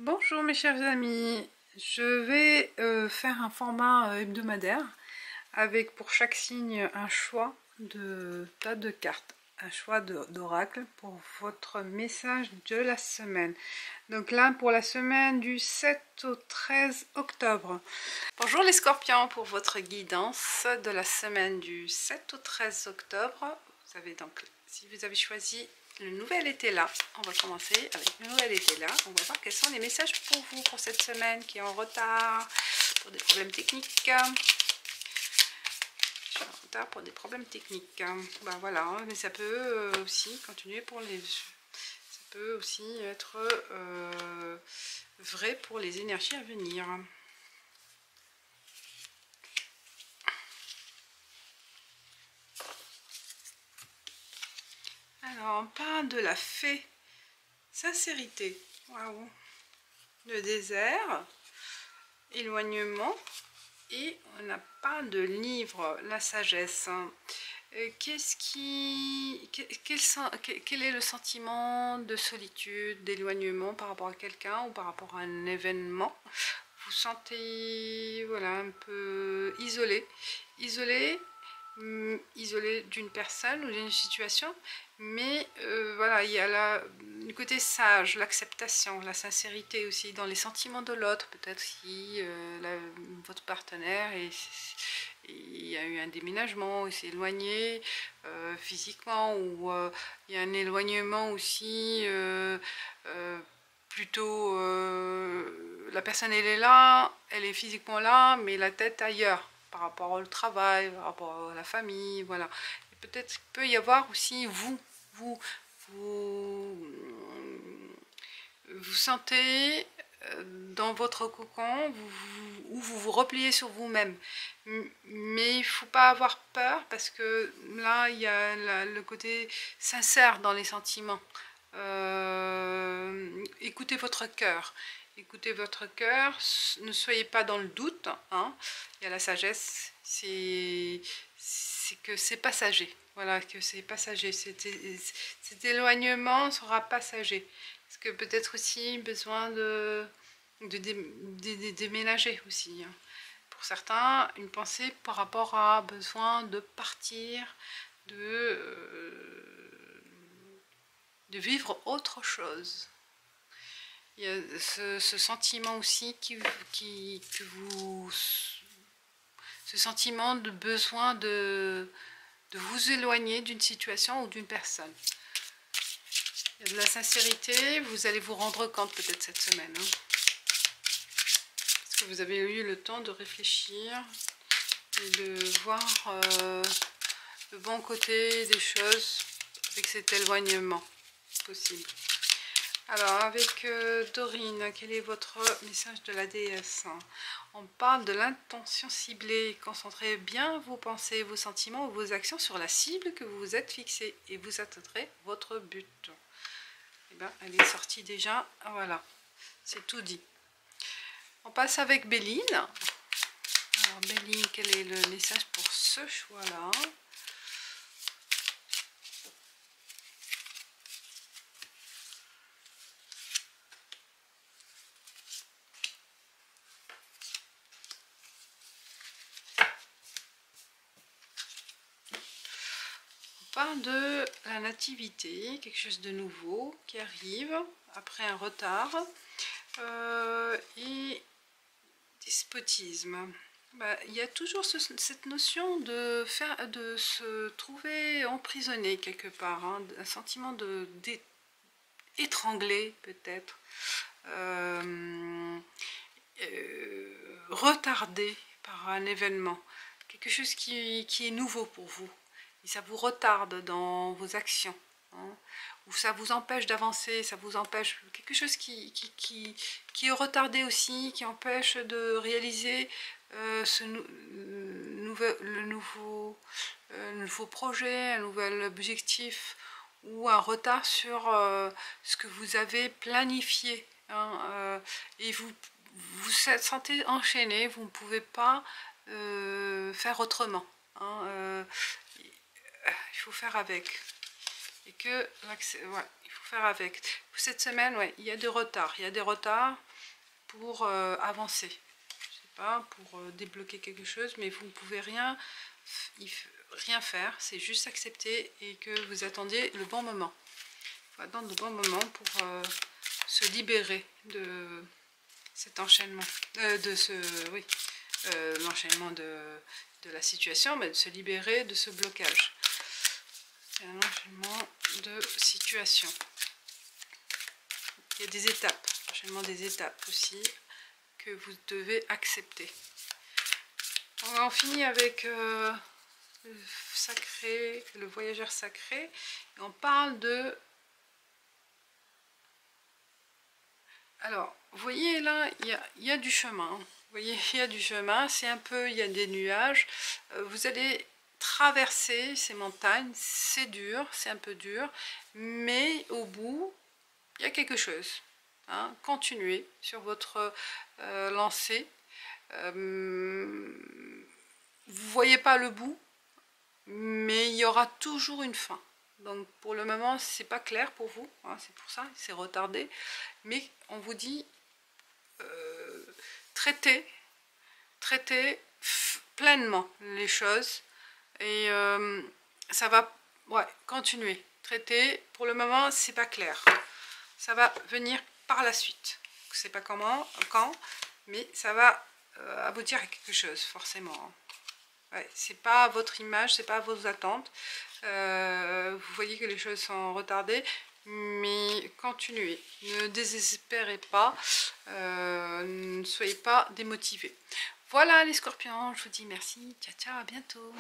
Bonjour mes chers amis, je vais faire un format hebdomadaire avec pour chaque signe un choix de tas de cartes, un choix d'oracle pour votre message de la semaine. Donc là pour la semaine du 7 au 13 octobre. Bonjour les scorpions, pour votre guidance de la semaine du 7 au 13 octobre. Vous avez donc, si vous avez choisi le nouvel été là, on va commencer avec le nouvel été là. On va voir quels sont les messages pour vous pour cette semaine qui est en retard, pour des problèmes techniques. Je suis en retard pour des problèmes techniques. Ben voilà, mais ça peut aussi continuer pour les... Ça peut aussi être vrai pour les énergies à venir. Alors, on parle de la fée. Sincérité. Waouh. Le désert. Éloignement. Et on n'a pas de livre. La sagesse. Quel est le sentiment de solitude, d'éloignement par rapport à quelqu'un ou par rapport à un événement? Vous sentez, voilà, un peu isolé. Isolé d'une personne ou d'une situation, mais voilà, il y a le côté sage, l'acceptation, la sincérité aussi dans les sentiments de l'autre. Peut-être si votre partenaire il y a eu un déménagement, il s'est éloigné physiquement, ou il y a un éloignement aussi plutôt la personne elle est là, elle est physiquement là, mais la tête ailleurs, par rapport au travail, par rapport à la famille, voilà. Peut-être qu'il peut y avoir aussi vous, vous sentez dans votre cocon, où vous vous repliez sur vous-même. Mais il ne faut pas avoir peur, parce que là, il y a le côté sincère dans les sentiments. Écoutez votre cœur. Écoutez votre cœur, ne soyez pas dans le doute. Hein. Il y a la sagesse, c'est que c'est passager. Voilà, que c'est passager. Cet éloignement sera passager. Parce que peut-être aussi besoin de déménager aussi. Hein. Pour certains, une pensée par rapport à besoin de partir, de vivre autre chose. Il y a ce sentiment aussi ce sentiment de besoin de vous éloigner d'une situation ou d'une personne. Il y a de la sincérité, vous allez vous rendre compte peut-être cette semaine. Hein, parce que vous avez eu le temps de réfléchir et de voir le bon côté des choses avec cet éloignement possible. Alors, avec Dorine, quel est votre message de la déesse? On parle de l'intention ciblée. Concentrez bien vos pensées, vos sentiments ou vos actions sur la cible que vous vous êtes fixée et vous atteindrez votre but. Et bien, elle est sortie déjà. Voilà, c'est tout dit. On passe avec Béline. Alors, Béline, quel est le message pour ce choix-là? Parle de la nativité, quelque chose de nouveau qui arrive après un retard, et despotisme. Il y a toujours cette notion de se trouver emprisonné quelque part, hein, un sentiment d'étrangler peut-être, retardé par un événement, quelque chose qui est nouveau pour vous. Et ça vous retarde dans vos actions, hein, ou ça vous empêche d'avancer, ça vous empêche, quelque chose qui est retardé aussi, qui empêche de réaliser le nouveau projet, un nouvel objectif, ou un retard sur ce que vous avez planifié. Hein, et vous sentez enchaîné, vous ne pouvez pas faire autrement. Hein, il faut faire avec. Et que ouais, il faut faire avec. Cette semaine, ouais, il y a des retards. Il y a des retards pour avancer. Je sais pas, pour débloquer quelque chose, mais vous ne pouvez rien faire. C'est juste accepter et que vous attendiez le bon moment. Il faut attendre le bon moment pour se libérer de cet enchaînement. L'enchaînement de la situation, mais de se libérer de ce blocage. C'est un enchaînement de situation. Il y a des étapes, enchaînement des étapes aussi que vous devez accepter. On finit avec le sacré, le voyageur sacré. Et on parle de... Alors, vous voyez là, il y a du chemin. Vous voyez, il y a du chemin, c'est un peu, il y a des nuages. Vous allez traverser ces montagnes, c'est dur, c'est un peu dur, mais au bout, il y a quelque chose. Hein. Continuez sur votre lancée. Vous voyez pas le bout, mais il y aura toujours une fin. Donc pour le moment, c'est pas clair pour vous, hein, c'est pour ça, c'est retardé. Mais on vous dit traitez pleinement les choses et ça va continuer. Traiter, pour le moment, c'est pas clair. Ça va venir par la suite. Je sais pas comment, quand, mais ça va aboutir à quelque chose, forcément. Ouais, c'est pas votre image, c'est pas vos attentes. Vous voyez que les choses sont retardées, mais continuez. Ne désespérez pas, ne soyez pas démotivés. Voilà les scorpions, je vous dis merci, ciao ciao, à bientôt.